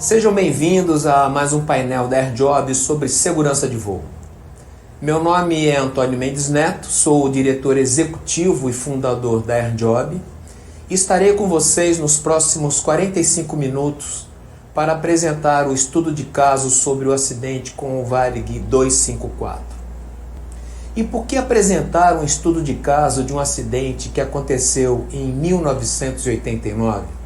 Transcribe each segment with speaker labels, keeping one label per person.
Speaker 1: Sejam bem-vindos a mais um painel da AirJob sobre segurança de voo. Meu nome é Antônio Mendes Neto, sou o diretor executivo e fundador da AirJob e estarei com vocês nos próximos 45 minutos para apresentar o estudo de caso sobre o acidente com o Varig 254. E por que apresentar um estudo de caso de um acidente que aconteceu em 1989?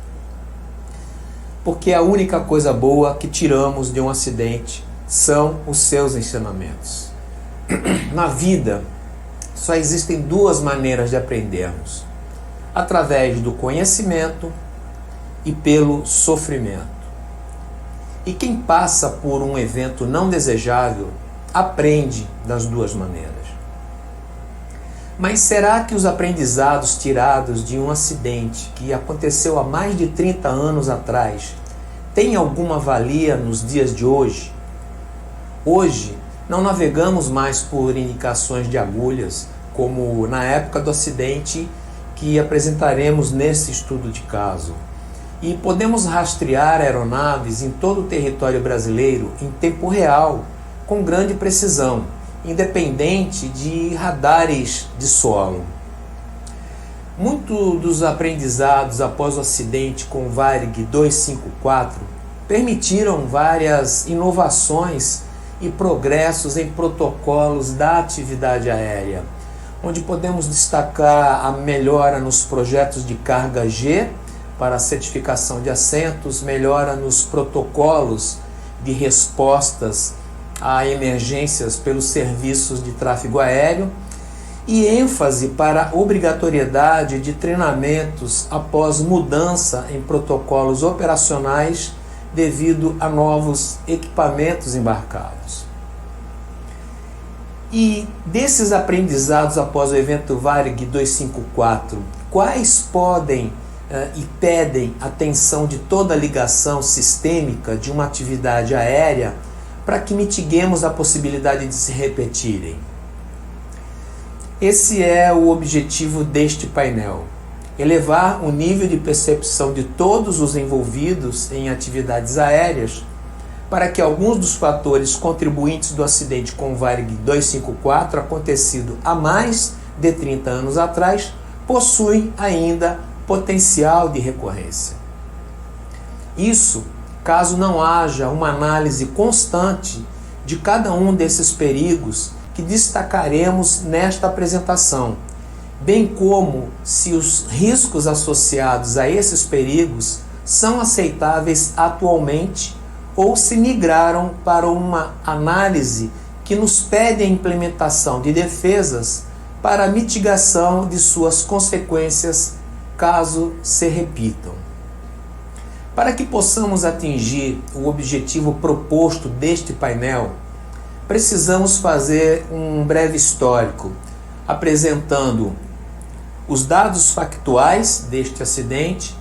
Speaker 1: Porque a única coisa boa que tiramos de um acidente são os seus ensinamentos. Na vida, só existem duas maneiras de aprendermos: através do conhecimento e pelo sofrimento. E quem passa por um evento não desejável aprende das duas maneiras. Mas será que os aprendizados tirados de um acidente que aconteceu há mais de 30 anos atrás têm alguma valia nos dias de hoje? Hoje, não navegamos mais por indicações de agulhas, como na época do acidente que apresentaremos nesse estudo de caso. E podemos rastrear aeronaves em todo o território brasileiro em tempo real, com grande precisão, independente de radares de solo. Muito dos aprendizados após o acidente com o Varig 254 permitiram várias inovações e progressos em protocolos da atividade aérea, onde podemos destacar a melhora nos projetos de carga G para a certificação de assentos, melhora nos protocolos de respostas a emergências pelos serviços de tráfego aéreo e ênfase para a obrigatoriedade de treinamentos após mudança em protocolos operacionais devido a novos equipamentos embarcados. E desses aprendizados após o evento Varig 254, quais podem e pedem atenção de toda a ligação sistêmica de uma atividade aérea para que mitiguemos a possibilidade de se repetirem? Esse é o objetivo deste painel: elevar o nível de percepção de todos os envolvidos em atividades aéreas para que alguns dos fatores contribuintes do acidente com o Varig 254, acontecido há mais de 30 anos atrás, possuem ainda potencial de recorrência. Isso caso não haja uma análise constante de cada um desses perigos que destacaremos nesta apresentação, bem como se os riscos associados a esses perigos são aceitáveis atualmente ou se migraram para uma análise que nos pede a implementação de defesas para a mitigação de suas consequências caso se repitam. Para que possamos atingir o objetivo proposto deste painel, precisamos fazer um breve histórico, apresentando os dados factuais deste acidente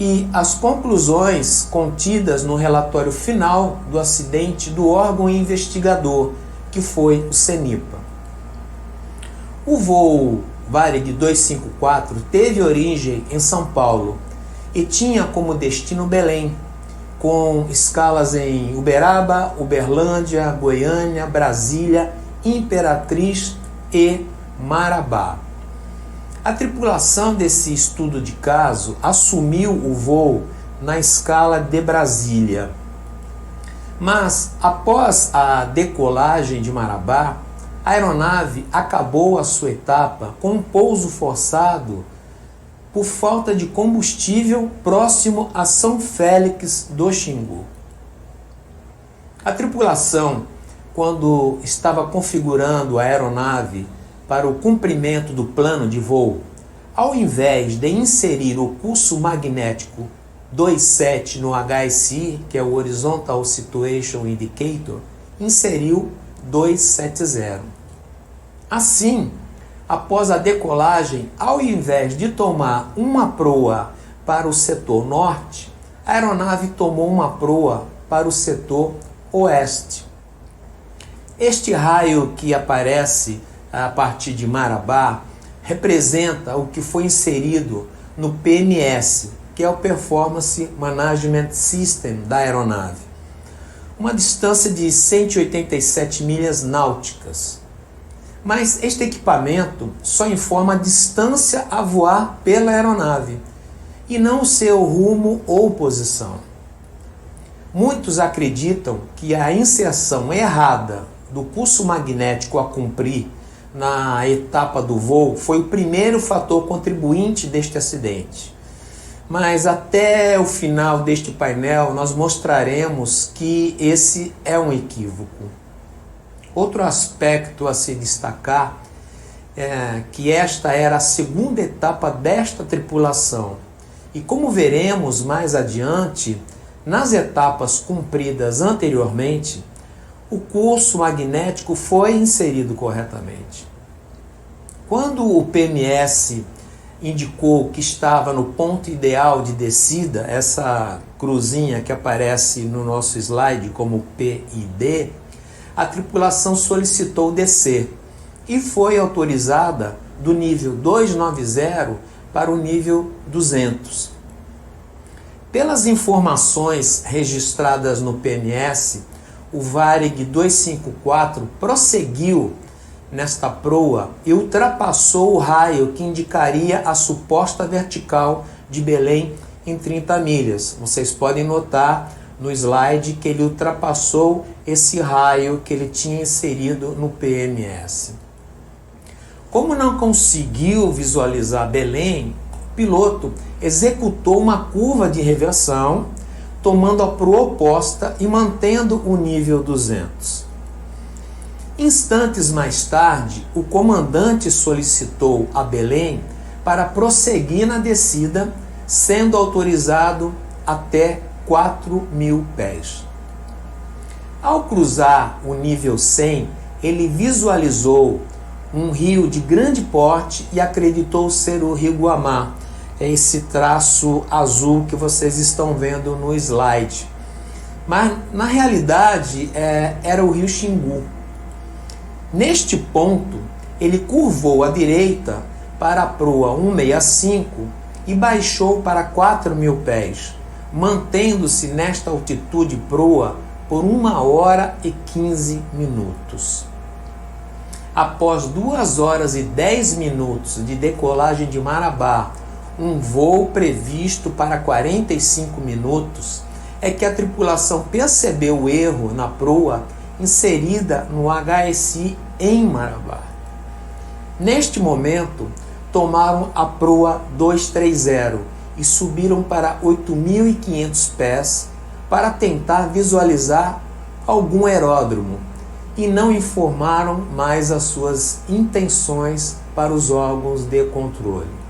Speaker 1: e as conclusões contidas no relatório final do acidente do órgão investigador, que foi o CENIPA. O voo Varig 254 teve origem em São Paulo e tinha como destino Belém, com escalas em Uberaba, Uberlândia, Goiânia, Brasília, Imperatriz e Marabá. A tripulação desse estudo de caso assumiu o voo na escala de Brasília. Mas, após a decolagem de Marabá, a aeronave acabou a sua etapa com um pouso forçado por falta de combustível próximo a São Félix do Xingu. A tripulação, quando estava configurando a aeronave para o cumprimento do plano de voo, ao invés de inserir o pulso magnético 27 no HSI, que é o Horizontal Situation Indicator, inseriu 270. Assim, após a decolagem, ao invés de tomar uma proa para o setor norte, a aeronave tomou uma proa para o setor oeste. Este raio que aparece a partir de Marabá representa o que foi inserido no PNS, que é o Performance Management System da aeronave. Uma distância de 187 milhas náuticas. Mas este equipamento só informa a distância a voar pela aeronave e não o seu rumo ou posição. Muitos acreditam que a inserção errada do pulso magnético a cumprir na etapa do voo foi o primeiro fator contribuinte deste acidente. Mas até o final deste painel nós mostraremos que esse é um equívoco. Outro aspecto a se destacar é que esta era a segunda etapa desta tripulação. E como veremos mais adiante, nas etapas cumpridas anteriormente, o curso magnético foi inserido corretamente. Quando o PMS indicou que estava no ponto ideal de descida, essa cruzinha que aparece no nosso slide como PID, a tripulação solicitou descer e foi autorizada do nível 290 para o nível 200. Pelas informações registradas no PMS, o Varig 254 prosseguiu nesta proa e ultrapassou o raio que indicaria a suposta vertical de Belém em 30 milhas. Vocês podem notar no slide que ele ultrapassou esse raio que ele tinha inserido no PMS. Como não conseguiu visualizar Belém, o piloto executou uma curva de reversão, tomando a proa oposta e mantendo o nível 200. Instantes mais tarde, o comandante solicitou a Belém para prosseguir na descida, sendo autorizado até 4.000 pés. Ao cruzar o nível 100, ele visualizou um rio de grande porte e acreditou ser o Rio Guamá. É esse traço azul que vocês estão vendo no slide. Mas, na realidade, era o Rio Xingu. Neste ponto, ele curvou à direita para a proa 165 e baixou para 4.000 pés, mantendo-se nesta altitude proa por 1 hora e 15 minutos. Após 2 horas e 10 minutos de decolagem de Marabá, um voo previsto para 45 minutos, é que a tripulação percebeu o erro na proa inserida no HSI em Marabá. Neste momento, tomaram a proa 230 e subiram para 8.500 pés para tentar visualizar algum aeródromo e não informaram mais as suas intenções para os órgãos de controle.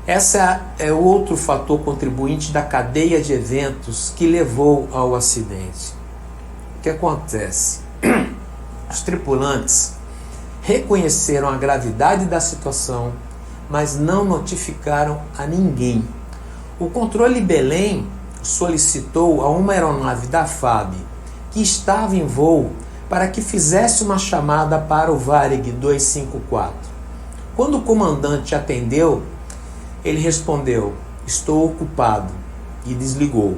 Speaker 1: Essa é outro fator contribuinte da cadeia de eventos que levou ao acidente. O que acontece? Os tripulantes reconheceram a gravidade da situação, mas não notificaram a ninguém. O controle Belém solicitou a uma aeronave da FAB que estava em voo para que fizesse uma chamada para o Varig 254. Quando o comandante atendeu, ele respondeu: "Estou ocupado", e desligou.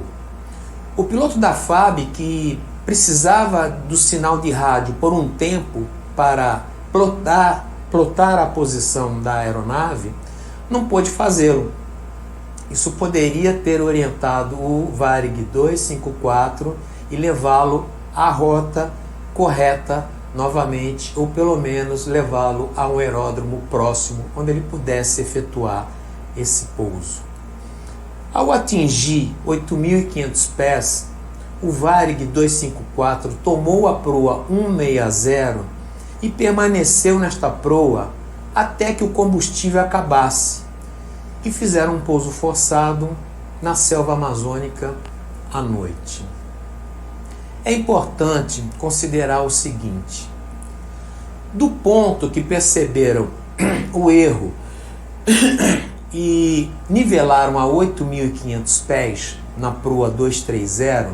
Speaker 1: O piloto da FAB, que precisava do sinal de rádio por um tempo para plotar a posição da aeronave, não pôde fazê-lo. Isso poderia ter orientado o Varig 254 e levá-lo à rota correta novamente, ou pelo menos levá-lo a um aeródromo próximo onde ele pudesse efetuar esse pouso. Ao atingir 8.500 pés, o Varig 254 tomou a proa 160 e permaneceu nesta proa até que o combustível acabasse, e fizeram um pouso forçado na selva amazônica à noite. É importante considerar o seguinte: do ponto que perceberam o erro e nivelaram a 8.500 pés na proa 230,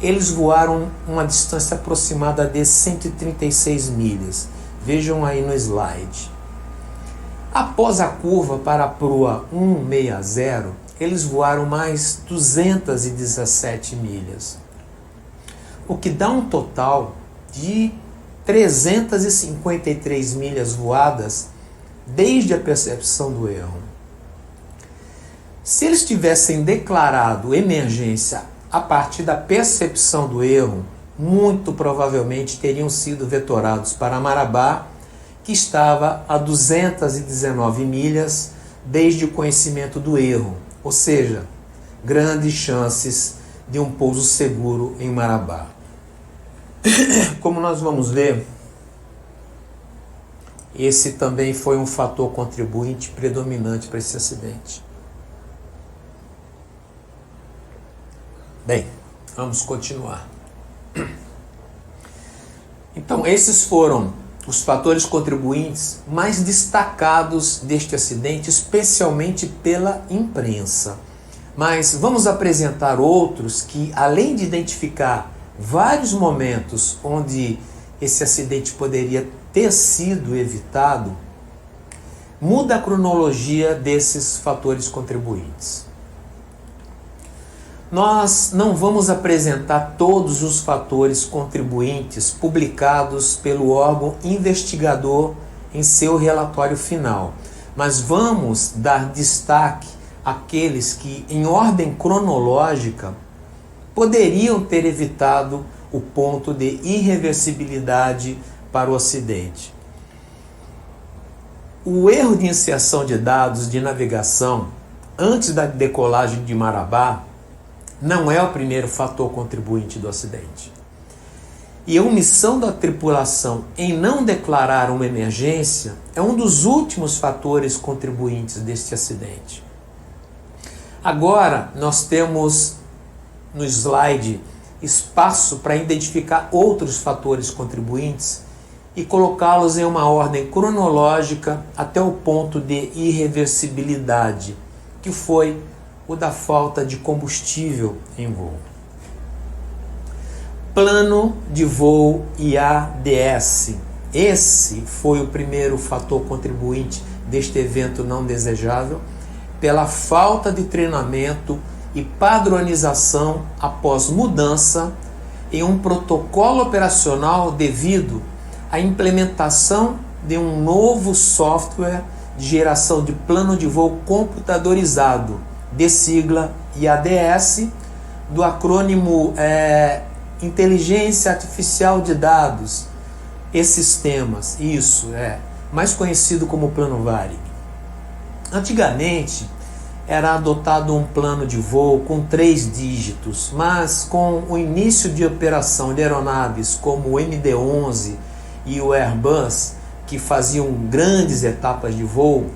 Speaker 1: eles voaram uma distância aproximada de 136 milhas. Vejam aí no slide. Após a curva para a proa 160, eles voaram mais 217 milhas, o que dá um total de 353 milhas voadas desde a percepção do erro. Se eles tivessem declarado emergência a partir da percepção do erro, muito provavelmente teriam sido vetorados para Marabá, que estava a 219 milhas desde o conhecimento do erro, ou seja, grandes chances de um pouso seguro em Marabá. Como nós vamos ver, esse também foi um fator contribuinte predominante para esse acidente. Bem, vamos continuar. Então, esses foram os fatores contribuintes mais destacados deste acidente, especialmente pela imprensa. Mas vamos apresentar outros que, além de identificar vários momentos onde esse acidente poderia ter sido evitado, muda a cronologia desses fatores contribuintes. Nós não vamos apresentar todos os fatores contribuintes publicados pelo órgão investigador em seu relatório final, mas vamos dar destaque àqueles que, em ordem cronológica, poderiam ter evitado o ponto de irreversibilidade para o acidente. O erro de inserção de dados de navegação antes da decolagem de Marabá não é o primeiro fator contribuinte do acidente. E a omissão da tripulação em não declarar uma emergência é um dos últimos fatores contribuintes deste acidente. Agora, nós temos no slide espaço para identificar outros fatores contribuintes e colocá-los em uma ordem cronológica até o ponto de irreversibilidade, que foi o da falta de combustível em voo. Plano de voo IADS. Esse foi o primeiro fator contribuinte deste evento não desejável, pela falta de treinamento e padronização após mudança em um protocolo operacional devido à implementação de um novo software de geração de plano de voo computadorizado, de sigla IADS, do acrônimo Inteligência Artificial de Dados e Sistemas, isso é mais conhecido como Plano Varig. Antigamente era adotado um plano de voo com 3 dígitos, mas com o início de operação de aeronaves como o MD-11 e o Airbus, que faziam grandes etapas de voo,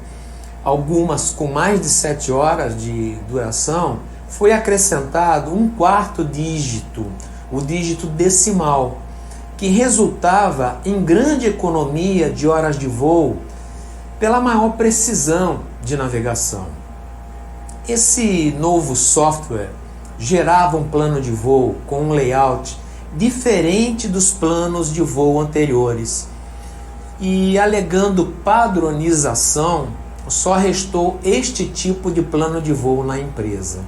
Speaker 1: algumas com mais de 7 horas de duração, foi acrescentado um 4º dígito, o dígito decimal, que resultava em grande economia de horas de voo pela maior precisão de navegação. Esse novo software gerava um plano de voo com um layout diferente dos planos de voo anteriores e, alegando padronização, só restou este tipo de plano de voo na empresa.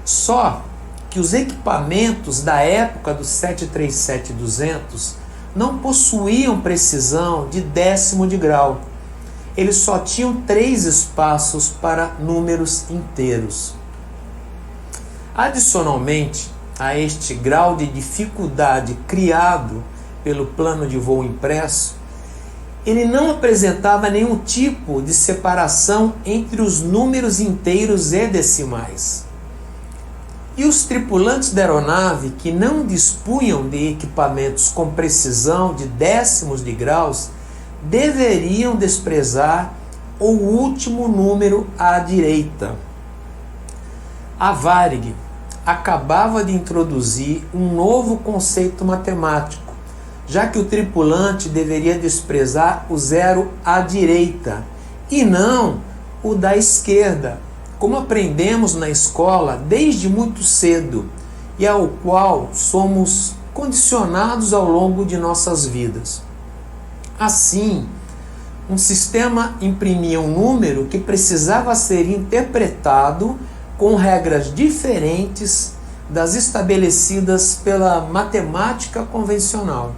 Speaker 1: Só que os equipamentos da época do 737-200 não possuíam precisão de décimo de grau. Eles só tinham 3 espaços para números inteiros. Adicionalmente a este grau de dificuldade criado pelo plano de voo impresso, ele não apresentava nenhum tipo de separação entre os números inteiros e decimais. E os tripulantes da aeronave que não dispunham de equipamentos com precisão de décimos de graus deveriam desprezar o último número à direita. A Varig acabava de introduzir um novo conceito matemático, já que o tripulante deveria desprezar o 0 à direita e não o da esquerda, como aprendemos na escola desde muito cedo e ao qual somos condicionados ao longo de nossas vidas. Assim, Um sistema imprimia um número que precisava ser interpretado com regras diferentes das estabelecidas pela matemática convencional.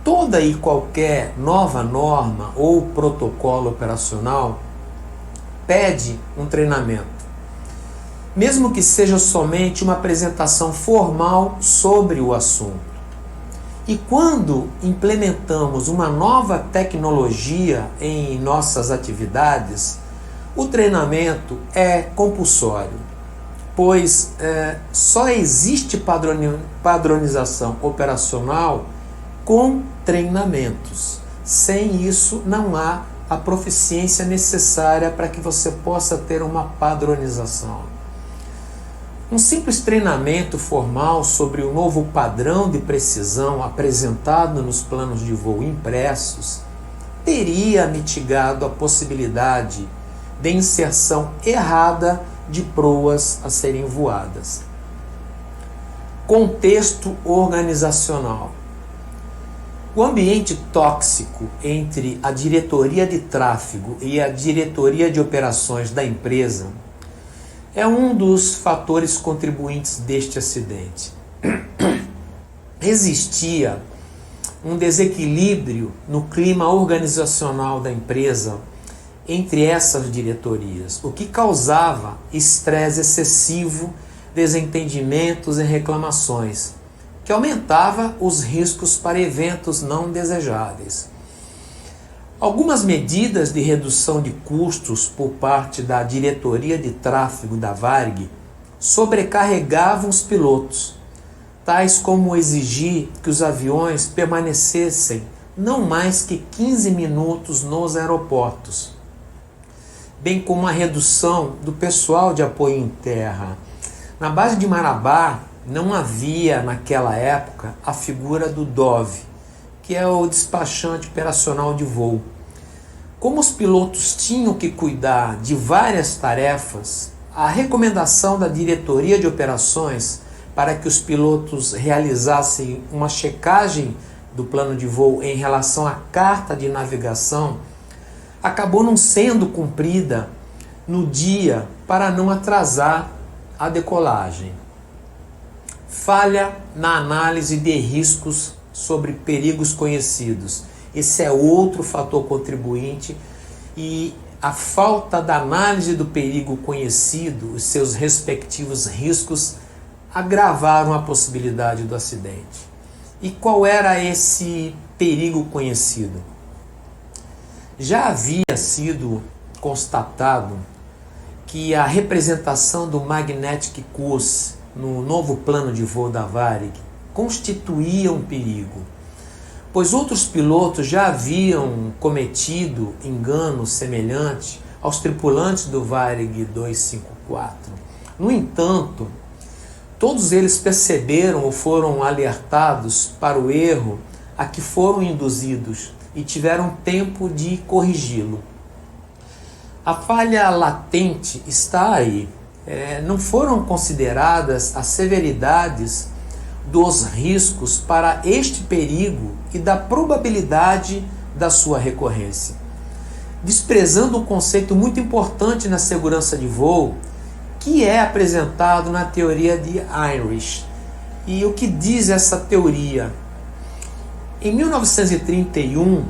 Speaker 1: Toda e qualquer nova norma ou protocolo operacional pede um treinamento, mesmo que seja somente uma apresentação formal sobre o assunto. E quando implementamos uma nova tecnologia em nossas atividades, o treinamento é compulsório, pois só existe padronização operacional com treinamentos. Sem isso, não há a proficiência necessária para que você possa ter uma padronização. Um simples treinamento formal sobre o novo padrão de precisão apresentado nos planos de voo impressos teria mitigado a possibilidade de inserção errada de proas a serem voadas. Contexto organizacional. O ambiente tóxico entre a diretoria de tráfego e a diretoria de operações da empresa é um dos fatores contribuintes deste acidente. Existia um desequilíbrio no clima organizacional da empresa entre essas diretorias, o que causava estresse excessivo, desentendimentos e reclamações, que aumentava os riscos para eventos não desejáveis. Algumas medidas de redução de custos por parte da diretoria de tráfego da Varig sobrecarregavam os pilotos, tais como exigir que os aviões permanecessem não mais que 15 minutos nos aeroportos, bem como a redução do pessoal de apoio em terra. Na base de Marabá, não havia naquela época a figura do DOV, que é o despachante operacional de voo. Como os pilotos tinham que cuidar de várias tarefas, a recomendação da diretoria de operações para que os pilotos realizassem uma checagem do plano de voo em relação à carta de navegação acabou não sendo cumprida no dia para não atrasar a decolagem. Falha na análise de riscos sobre perigos conhecidos. Esse é outro fator contribuinte, e a falta da análise do perigo conhecido, os seus respectivos riscos, agravaram a possibilidade do acidente. E qual era esse perigo conhecido? Já havia sido constatado que a representação do Magnetic Course no novo plano de voo da Varig constituía um perigo, pois outros pilotos já haviam cometido engano semelhante aos tripulantes do Varig 254. No entanto, todos eles perceberam ou foram alertados para o erro a que foram induzidos e tiveram tempo de corrigi-lo. A falha latente está aí. Não foram consideradas as severidades dos riscos para este perigo e da probabilidade da sua recorrência, desprezando um conceito muito importante na segurança de voo, que é apresentado na teoria de Heinrich. E o que diz essa teoria? Em 1931,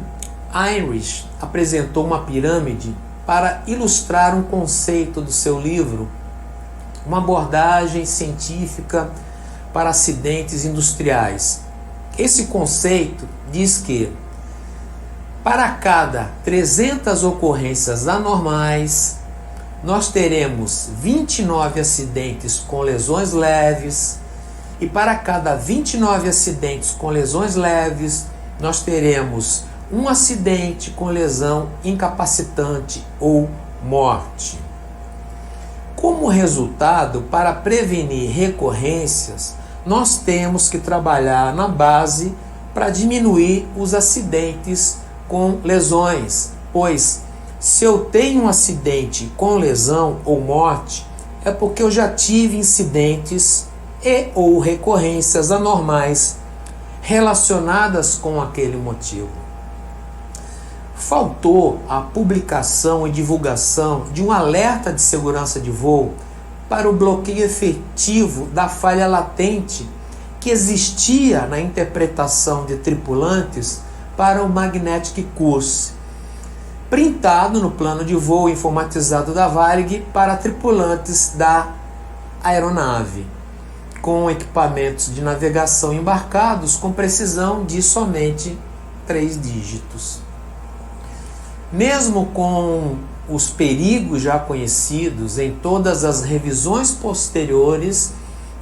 Speaker 1: Heinrich apresentou uma pirâmide para ilustrar um conceito do seu livro, uma abordagem científica para acidentes industriais. Esse conceito diz que, para cada 300 ocorrências anormais, nós teremos 29 acidentes com lesões leves, e para cada 29 acidentes com lesões leves, nós teremos um acidente com lesão incapacitante ou morte. Como resultado, para prevenir recorrências, nós temos que trabalhar na base para diminuir os acidentes com lesões, pois se eu tenho um acidente com lesão ou morte, é porque eu já tive incidentes e ou recorrências anormais relacionadas com aquele motivo. faltou a publicação e divulgação de um alerta de segurança de voo para o bloqueio efetivo da falha latente que existia na interpretação de tripulantes para o Magnetic Course, printado no plano de voo informatizado da Varig para tripulantes da aeronave, com equipamentos de navegação embarcados com precisão de somente 3 dígitos. Mesmo com os perigos já conhecidos em todas as revisões posteriores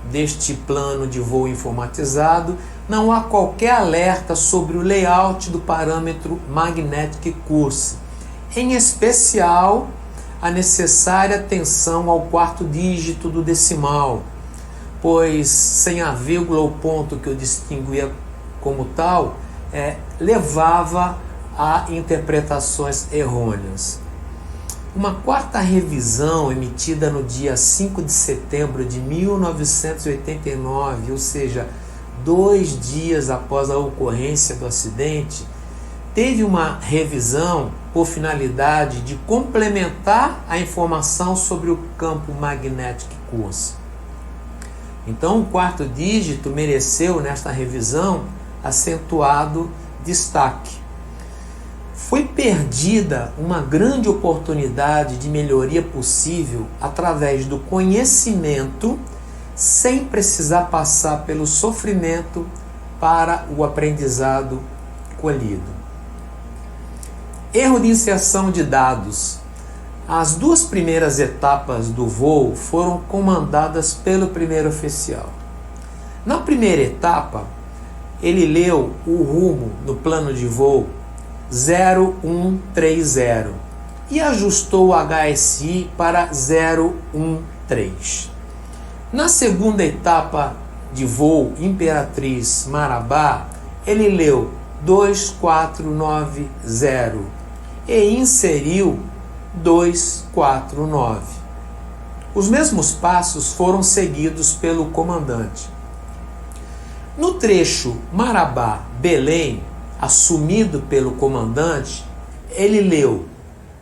Speaker 1: deste plano de voo informatizado, não há qualquer alerta sobre o layout do parâmetro Magnetic Course, em especial a necessária atenção ao 4º dígito do decimal, pois sem a vírgula ou ponto que o distinguia como tal, levava a interpretações errôneas. Uma 4ª revisão emitida no dia 5 de setembro de 1989, ou seja, 2 dias após a ocorrência do acidente, teve uma revisão por finalidade de complementar a informação sobre o campo Magnetic Course. Então, o 4º dígito mereceu, nesta revisão, acentuado destaque. Foi perdida uma grande oportunidade de melhoria possível através do conhecimento, sem precisar passar pelo sofrimento para o aprendizado colhido. Erro de inserção de dados. As 2 primeiras etapas do voo foram comandadas pelo primeiro oficial. Na primeira etapa, ele leu o rumo no plano de voo 0130 e ajustou o HSI para 013. Na segunda etapa de voo Imperatriz Marabá, ele leu 2490 e inseriu 249. Os mesmos passos foram seguidos pelo comandante. No trecho Marabá-Belém, assumido pelo comandante, ele leu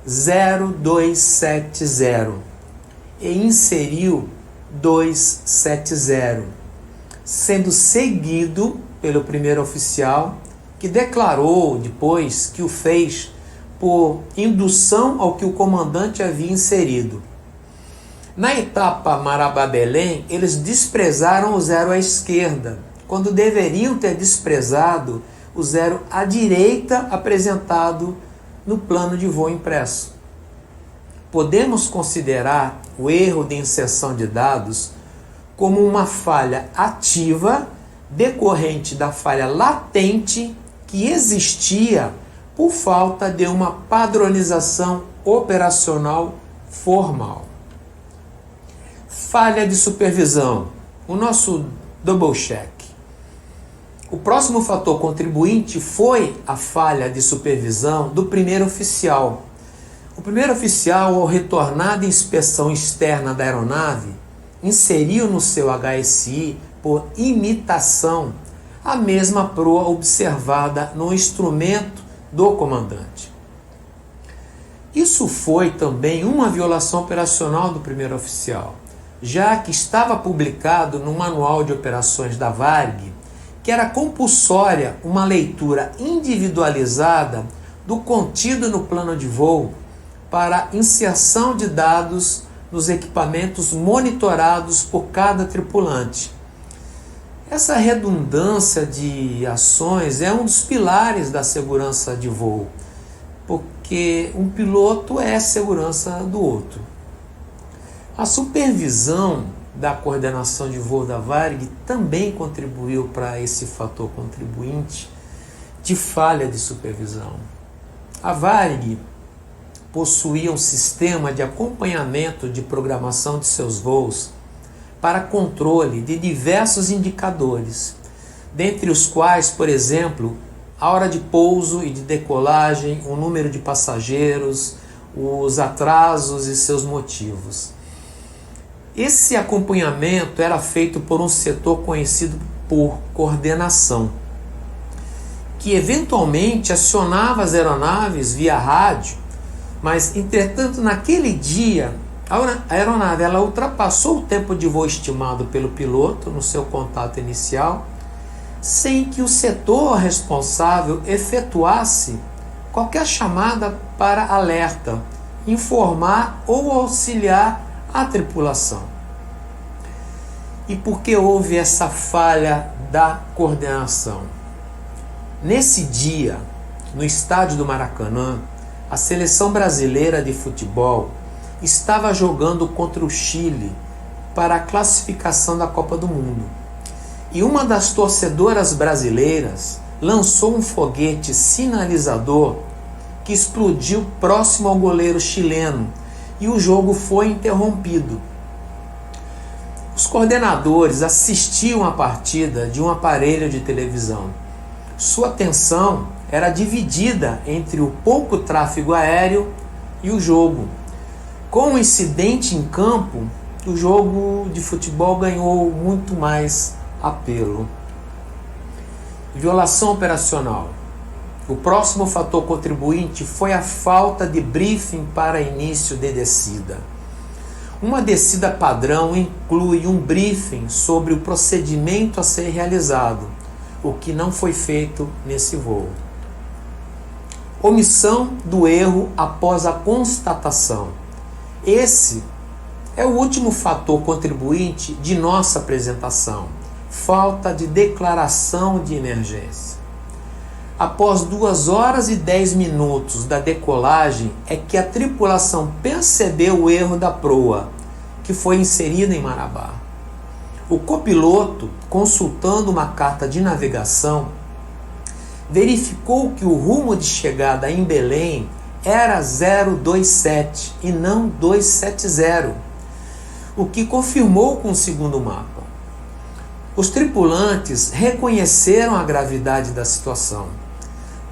Speaker 1: 0270 e inseriu 270, sendo seguido pelo primeiro oficial, que declarou depois que o fez por indução ao que o comandante havia inserido. Na etapa Marabá-Belém, eles desprezaram o 0 à esquerda, quando deveriam ter desprezado o 0 à direita apresentado no plano de voo impresso. Podemos considerar o erro de inserção de dados como uma falha ativa decorrente da falha latente que existia por falta de uma padronização operacional formal. Falha de supervisão, o nosso double check. O próximo fator contribuinte foi a falha de supervisão do primeiro oficial. O primeiro oficial, ao retornar da inspeção externa da aeronave, inseriu no seu HSI, por imitação, a mesma proa observada no instrumento do comandante. Isso foi também uma violação operacional do primeiro oficial, já que estava publicado no Manual de Operações da Varig que era compulsória uma leitura individualizada do contido no plano de voo para inserção de dados nos equipamentos monitorados por cada tripulante. Essa redundância de ações é um dos pilares da segurança de voo, porque um piloto é segurança do outro. A supervisão da coordenação de voo da Varig também contribuiu para esse fator contribuinte de falha de supervisão. A Varig possuía um sistema de acompanhamento de programação de seus voos para controle de diversos indicadores, dentre os quais, por exemplo, a hora de pouso e de decolagem, o número de passageiros, os atrasos e seus motivos. Esse acompanhamento era feito por um setor conhecido por coordenação, que eventualmente acionava as aeronaves via rádio, mas entretanto naquele dia a aeronave ela ultrapassou o tempo de voo estimado pelo piloto no seu contato inicial, sem que o setor responsável efetuasse qualquer chamada para alerta, informar ou auxiliar a tripulação. E por que houve essa falha da coordenação? Nesse dia, no estádio do Maracanã, a seleção brasileira de futebol estava jogando contra o Chile para a classificação da Copa do Mundo. E uma das torcedoras brasileiras lançou um foguete sinalizador que explodiu próximo ao goleiro chileno e o jogo foi interrompido. Os coordenadores assistiam a partida de um aparelho de televisão. Sua atenção era dividida entre o pouco tráfego aéreo e o jogo. Com o incidente em campo, o jogo de futebol ganhou muito mais apelo. Violação operacional. O próximo fator contribuinte foi a falta de briefing para início de descida. Uma descida padrão inclui um briefing sobre o procedimento a ser realizado, o que não foi feito nesse voo. Omissão do erro após a constatação. Esse é o último fator contribuinte de nossa apresentação. Falta de declaração de emergência. Após 2 horas e 10 minutos da decolagem é que a tripulação percebeu o erro da proa, que foi inserida em Marabá. O copiloto, consultando uma carta de navegação, verificou que o rumo de chegada em Belém era 027 e não 270, o que confirmou com o segundo mapa. Os tripulantes reconheceram a gravidade da situação,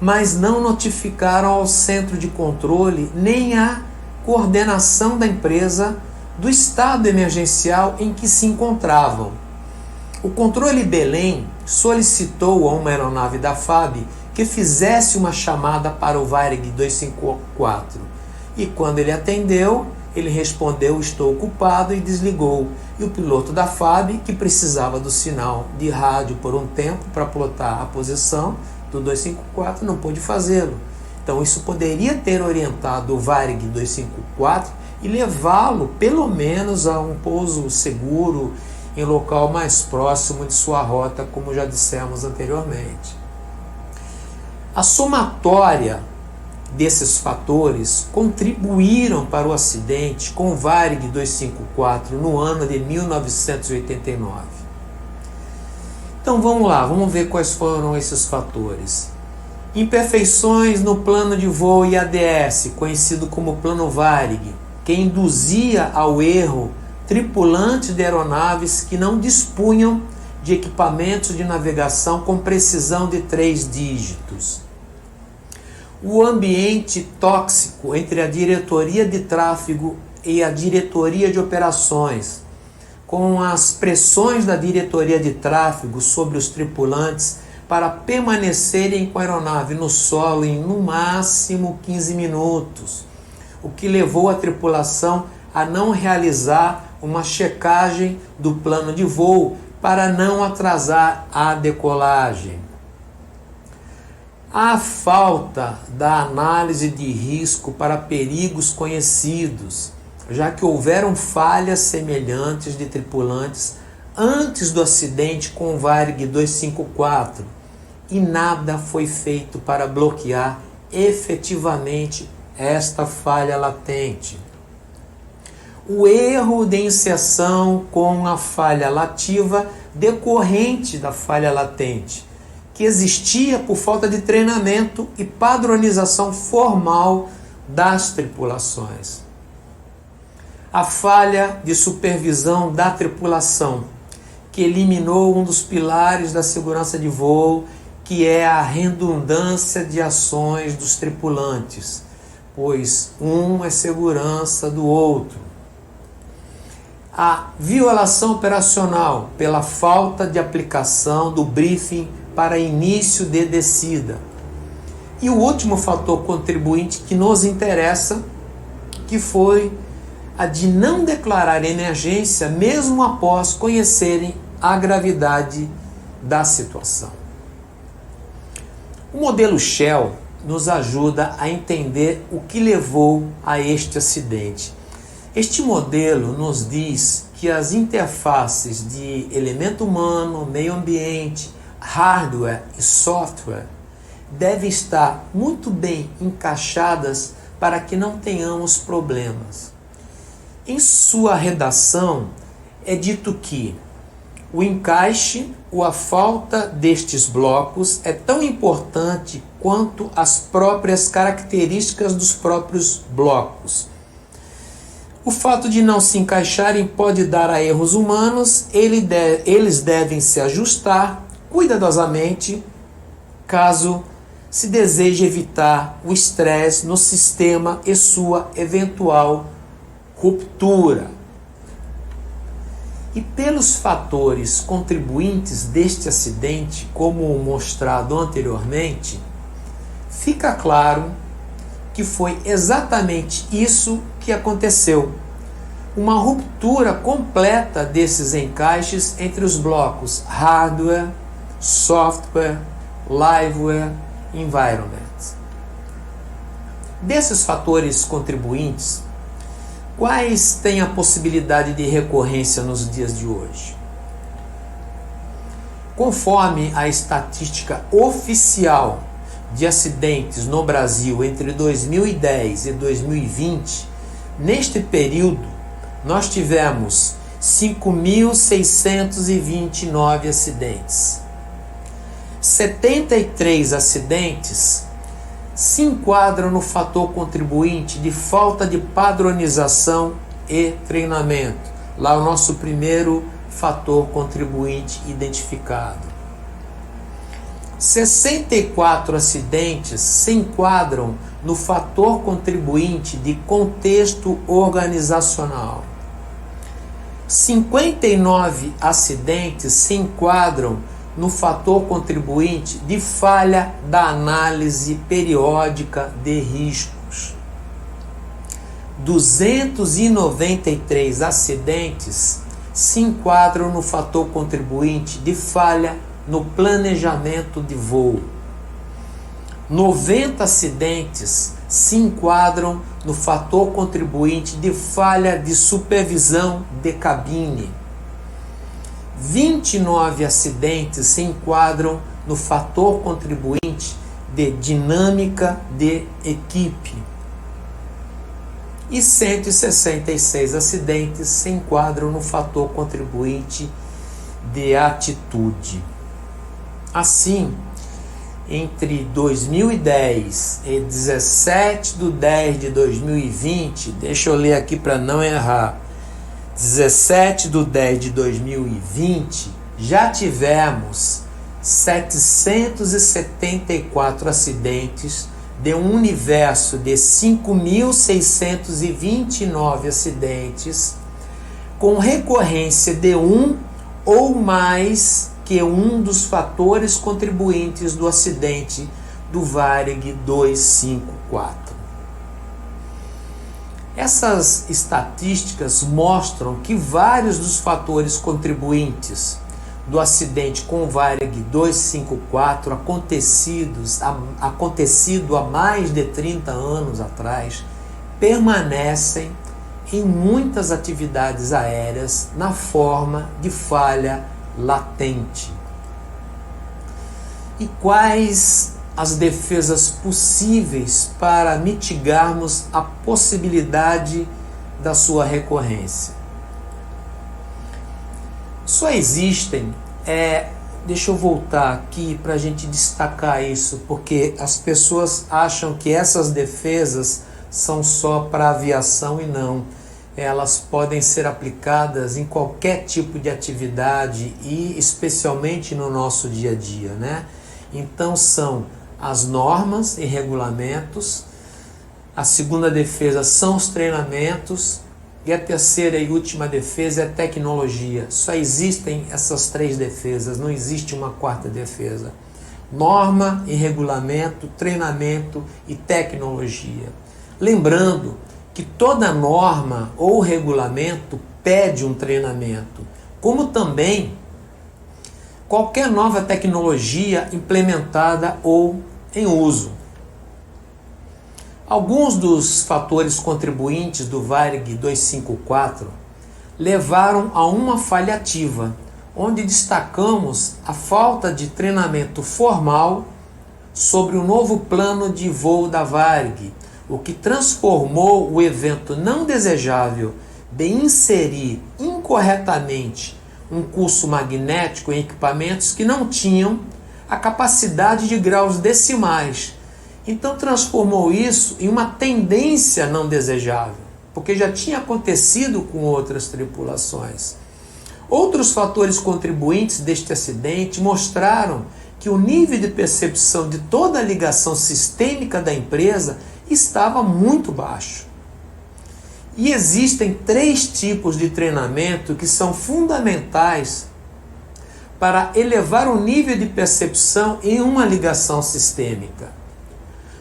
Speaker 1: mas não notificaram ao centro de controle nem à coordenação da empresa do estado emergencial em que se encontravam. O controle Belém solicitou a uma aeronave da FAB que fizesse uma chamada para o Varig 254 e quando ele atendeu, ele respondeu: "Estou ocupado", e desligou. E o piloto da FAB, que precisava do sinal de rádio por um tempo para plotar a posição do 254, não pôde fazê-lo. Então isso poderia ter orientado o Varig 254 e levá-lo pelo menos a um pouso seguro em local mais próximo de sua rota, como já dissemos anteriormente. A somatória desses fatores contribuíram para o acidente com o Varig 254 no ano de 1989. Então vamos lá, vamos ver quais foram esses fatores. Imperfeições no plano de voo IADS, conhecido como plano Varig, que induzia ao erro tripulantes de aeronaves que não dispunham de equipamentos de navegação com precisão de 3 dígitos. O ambiente tóxico entre a diretoria de tráfego e a diretoria de operações, com as pressões da diretoria de tráfego sobre os tripulantes para permanecerem com a aeronave no solo em no máximo 15 minutos, o que levou a tripulação a não realizar uma checagem do plano de voo para não atrasar a decolagem. A falta da análise de risco para perigos conhecidos, já que houveram falhas semelhantes de tripulantes antes do acidente com o Varig 254 e nada foi feito para bloquear efetivamente esta falha latente. O erro de inserção com a falha lativa decorrente da falha latente, que existia por falta de treinamento e padronização formal das tripulações. A falha de supervisão da tripulação, que eliminou um dos pilares da segurança de voo, que é a redundância de ações dos tripulantes, pois um é segurança do outro. A violação operacional pela falta de aplicação do briefing para início de descida. E o último fator contribuinte que nos interessa, que foi a de não declarar emergência mesmo após conhecerem a gravidade da situação. O modelo Shell nos ajuda a entender o que levou a este acidente. Este modelo nos diz que as interfaces de elemento humano, meio ambiente, hardware e software devem estar muito bem encaixadas para que não tenhamos problemas. Em sua redação é dito que o encaixe ou a falta destes blocos é tão importante quanto as próprias características dos próprios blocos. O fato de não se encaixarem pode dar a erros humanos, eles devem se ajustar cuidadosamente caso se deseje evitar o estresse no sistema e sua eventual ruptura. E pelos fatores contribuintes deste acidente, como mostrado anteriormente, fica claro que foi exatamente isso que aconteceu. Uma ruptura completa desses encaixes entre os blocos hardware, software, liveware, environment. Desses fatores contribuintes, quais têm a possibilidade de recorrência nos dias de hoje? Conforme a estatística oficial de acidentes no Brasil entre 2010 e 2020, neste período nós tivemos 5.629 acidentes. 73 acidentes se enquadram no fator contribuinte de falta de padronização e treinamento. Lá o nosso primeiro fator contribuinte identificado. 64 acidentes se enquadram no fator contribuinte de contexto organizacional. 59 acidentes se enquadram no fator contribuinte de falha da análise periódica de riscos. 293 acidentes se enquadram no fator contribuinte de falha no planejamento de voo. 90 acidentes se enquadram no fator contribuinte de falha de supervisão de cabine. 29 acidentes se enquadram no fator contribuinte de dinâmica de equipe. E 166 acidentes se enquadram no fator contribuinte de atitude. Assim, entre 2010 e 17/10/2020, deixa eu ler aqui para não errar, 17/10/2020, já tivemos 774 acidentes de um universo de 5.629 acidentes, com recorrência de um ou mais que um dos fatores contribuintes do acidente do Varig 254. Essas estatísticas mostram que vários dos fatores contribuintes do acidente com o Varig 254 acontecido há mais de 30 anos atrás permanecem em muitas atividades aéreas na forma de falha latente. E quais as defesas possíveis para mitigarmos a possibilidade da sua recorrência? Só existem, deixa eu voltar aqui para a gente destacar isso, porque as pessoas acham que essas defesas são só para aviação e não. Elas podem ser aplicadas em qualquer tipo de atividade e especialmente no nosso dia a dia, né? Então são as normas e regulamentos, a segunda defesa são os treinamentos E a terceira e última defesa é tecnologia. Só existem essas três defesas, não existe uma quarta defesa. Norma e regulamento, treinamento e tecnologia. Lembrando que toda norma ou regulamento pede um treinamento, como também qualquer nova tecnologia implementada ou em uso. Alguns dos fatores contribuintes do Varig 254 levaram a uma falha ativa, onde destacamos a falta de treinamento formal sobre o novo plano de voo da Varig, o que transformou o evento não desejável de inserir incorretamente um curso magnético em equipamentos que não tinham a capacidade de graus decimais. Então transformou isso em uma tendência não desejável, porque já tinha acontecido com outras tripulações. Outros fatores contribuintes deste acidente mostraram que o nível de percepção de toda a ligação sistêmica da empresa estava muito baixo. E existem três tipos de treinamento que são fundamentais para elevar o nível de percepção em uma ligação sistêmica.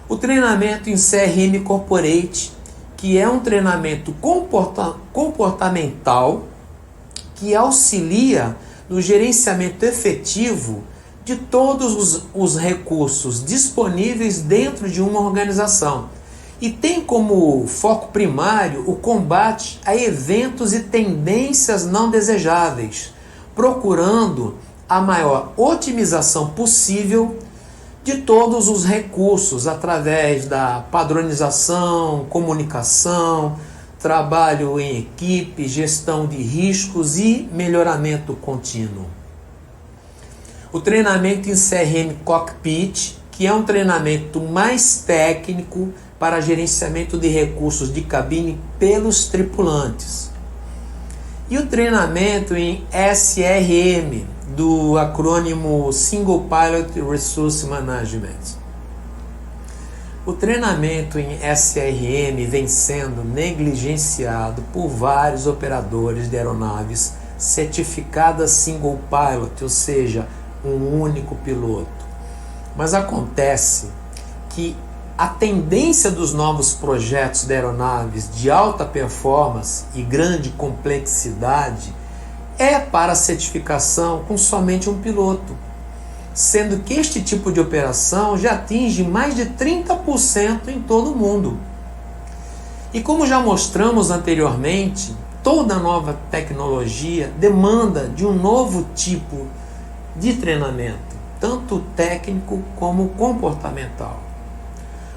Speaker 1: O treinamento em CRM Corporate, que é um treinamento comportamental que auxilia no gerenciamento efetivo de todos os recursos disponíveis dentro de uma organização e tem como foco primário o combate a eventos e tendências não desejáveis, procurando a maior otimização possível de todos os recursos através da padronização, comunicação, trabalho em equipe, gestão de riscos e melhoramento contínuo. O treinamento em CRM Cockpit, que é um treinamento mais técnico para gerenciamento de recursos de cabine pelos tripulantes. E o treinamento em SRM, do acrônimo Single Pilot Resource Management. O treinamento em SRM vem sendo negligenciado por vários operadores de aeronaves certificadas Single Pilot, ou seja, um único piloto. Mas acontece que a tendência dos novos projetos de aeronaves de alta performance e grande complexidade é para a certificação com somente um piloto, sendo que este tipo de operação já atinge mais de 30% em todo o mundo. E como já mostramos anteriormente, toda nova tecnologia demanda de um novo tipo de treinamento, tanto técnico como comportamental.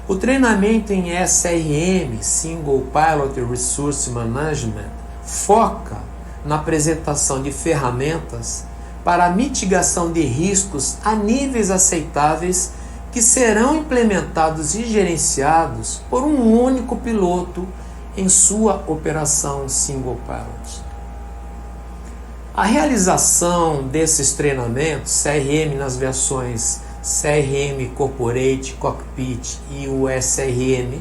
Speaker 1: O treinamento em SRM, Single Pilot Resource Management, foca na apresentação de ferramentas para a mitigação de riscos a níveis aceitáveis que serão implementados e gerenciados por um único piloto em sua operação Single Pilot. A realização desses treinamentos, CRM nas versões CRM Corporate, Cockpit e o SRM,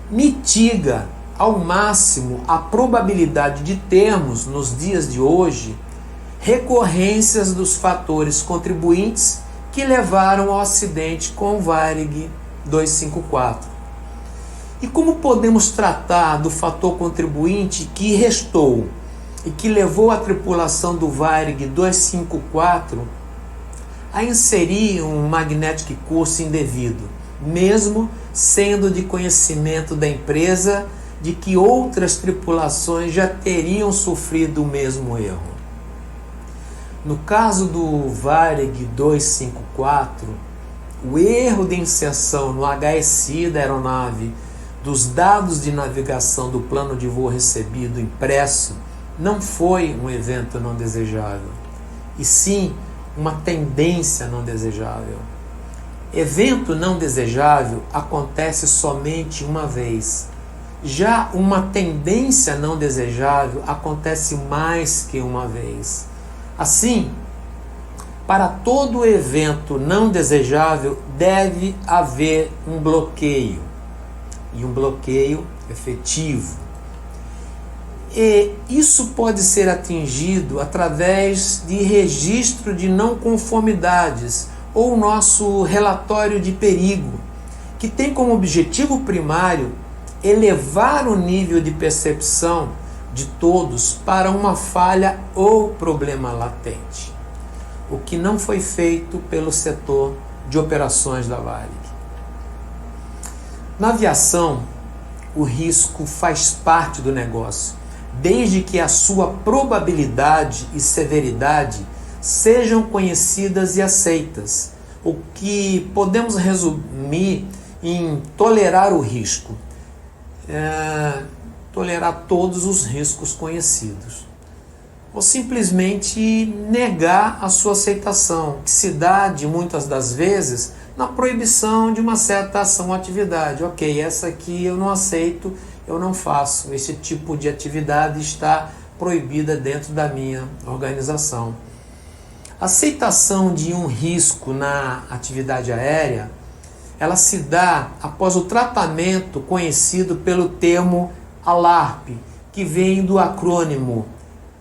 Speaker 1: mitiga ao máximo a probabilidade de termos, nos dias de hoje, recorrências dos fatores contribuintes que levaram ao acidente com o Varig 254. E como podemos tratar do fator contribuinte que restou e que levou a tripulação do Varig 254 a inserir um magnetic course indevido, mesmo sendo de conhecimento da empresa de que outras tripulações já teriam sofrido o mesmo erro. No caso do Varig 254, o erro de inserção no HSI da aeronave dos dados de navegação do plano de voo recebido impresso não foi um evento não desejável, e sim uma tendência não desejável. Evento não desejável acontece somente uma vez. Já uma tendência não desejável acontece mais que uma vez. Assim, para todo evento não desejável deve haver um bloqueio, e um bloqueio efetivo. E isso pode ser atingido através de registro de não conformidades ou nosso relatório de perigo, que tem como objetivo primário elevar o nível de percepção de todos para uma falha ou problema latente, o que não foi feito pelo setor de operações da Varig. Na aviação, o risco faz parte do negócio, desde que a sua probabilidade e severidade sejam conhecidas e aceitas, o que podemos resumir em tolerar o risco, tolerar todos os riscos conhecidos, ou simplesmente negar a sua aceitação, que se dá, de muitas das vezes, na proibição de uma certa ação ou atividade. Ok, essa aqui eu não aceito, eu não faço, esse tipo de atividade está proibida dentro da minha organização. A aceitação de um risco na atividade aérea, ela se dá após o tratamento conhecido pelo termo ALARP, que vem do acrônimo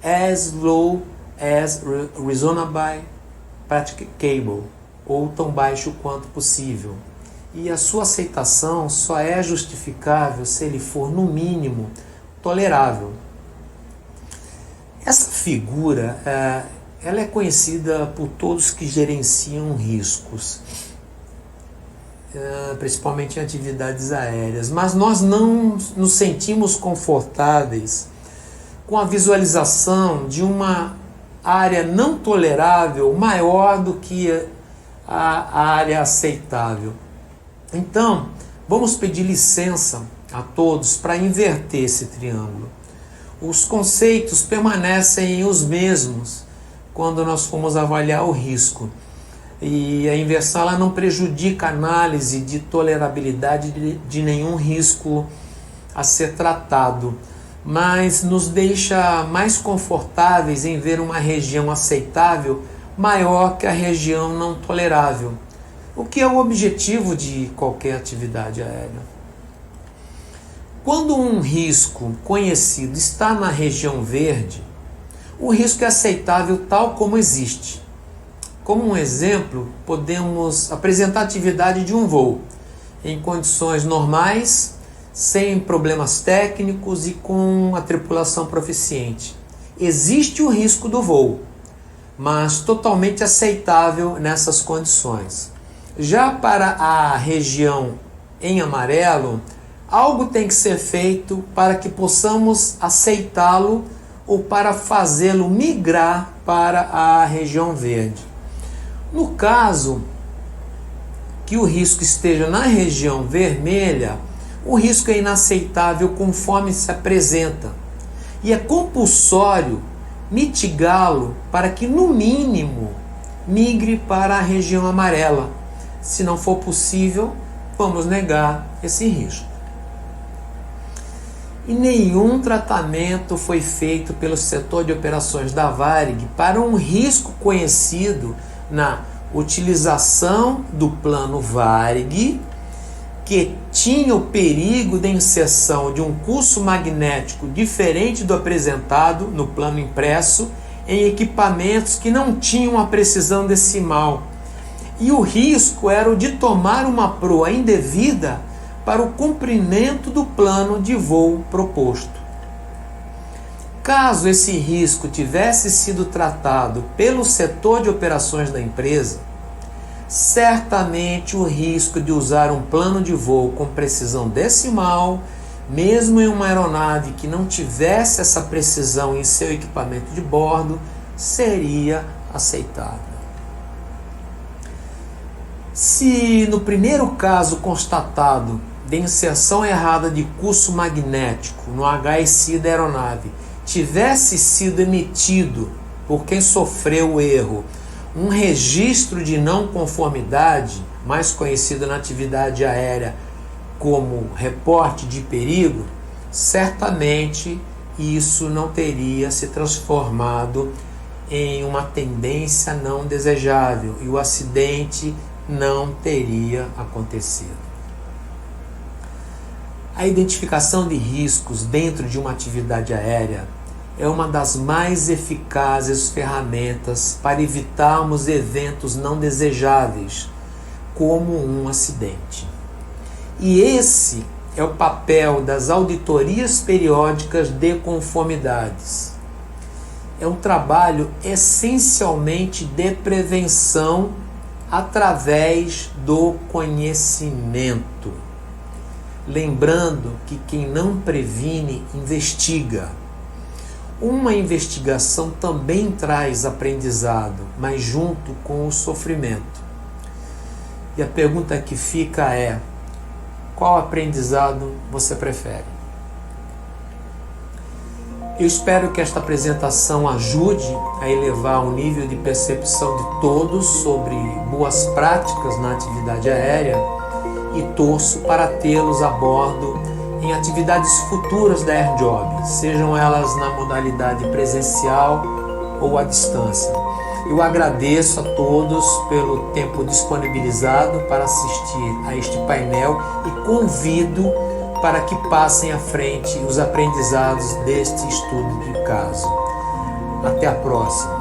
Speaker 1: As Low as Reasonably Practicable, ou tão baixo quanto possível. E a sua aceitação só é justificável se ele for, no mínimo, tolerável. Essa figura ela é conhecida por todos que gerenciam riscos, principalmente em atividades aéreas, mas nós não nos sentimos confortáveis com a visualização de uma área não tolerável maior do que a área aceitável. Então, vamos pedir licença a todos para inverter esse triângulo. Os conceitos permanecem os mesmos quando nós formos avaliar o risco. E a inversão ela não prejudica a análise de tolerabilidade de nenhum risco a ser tratado, mas nos deixa mais confortáveis em ver uma região aceitável maior que a região não tolerável, o que é o objetivo de qualquer atividade aérea. Quando um risco conhecido está na região verde, o risco é aceitável tal como existe. Como um exemplo, podemos apresentar a atividade de um voo em condições normais, sem problemas técnicos e com a tripulação proficiente. Existe o risco do voo, mas totalmente aceitável nessas condições. Já para a região em amarelo, algo tem que ser feito para que possamos aceitá-lo ou para fazê-lo migrar para a região verde. No caso que o risco esteja na região vermelha, o risco é inaceitável conforme se apresenta e é compulsório mitigá-lo para que, no mínimo, migre para a região amarela. Se não for possível, vamos negar esse risco. E nenhum tratamento foi feito pelo setor de operações da Varig para um risco conhecido na utilização do plano Varig, que tinha o perigo de inserção de um curso magnético diferente do apresentado no plano impresso em equipamentos que não tinham a precisão decimal. E o risco era o de tomar uma proa indevida para o cumprimento do plano de voo proposto. Caso esse risco tivesse sido tratado pelo setor de operações da empresa, certamente o risco de usar um plano de voo com precisão decimal, mesmo em uma aeronave que não tivesse essa precisão em seu equipamento de bordo, seria aceitável. Se no primeiro caso constatado de inserção errada de curso magnético no HSI da aeronave tivesse sido emitido por quem sofreu o erro um registro de não conformidade, mais conhecido na atividade aérea como reporte de perigo, certamente isso não teria se transformado em uma tendência não desejável e o acidente não teria acontecido. A identificação de riscos dentro de uma atividade aérea é uma das mais eficazes ferramentas para evitarmos eventos não desejáveis, como um acidente. E esse é o papel das auditorias periódicas de conformidades. É um trabalho essencialmente de prevenção através do conhecimento. Lembrando que quem não previne, investiga. Uma investigação também traz aprendizado, mas junto com o sofrimento. E a pergunta que fica é: qual aprendizado você prefere? Eu espero que esta apresentação ajude a elevar o nível de percepção de todos sobre boas práticas na atividade aérea e torço para tê-los a bordo em atividades futuras da AirJob, sejam elas na modalidade presencial ou à distância. Eu agradeço a todos pelo tempo disponibilizado para assistir a este painel e convido para que passem à frente os aprendizados deste estudo de caso. Até a próxima!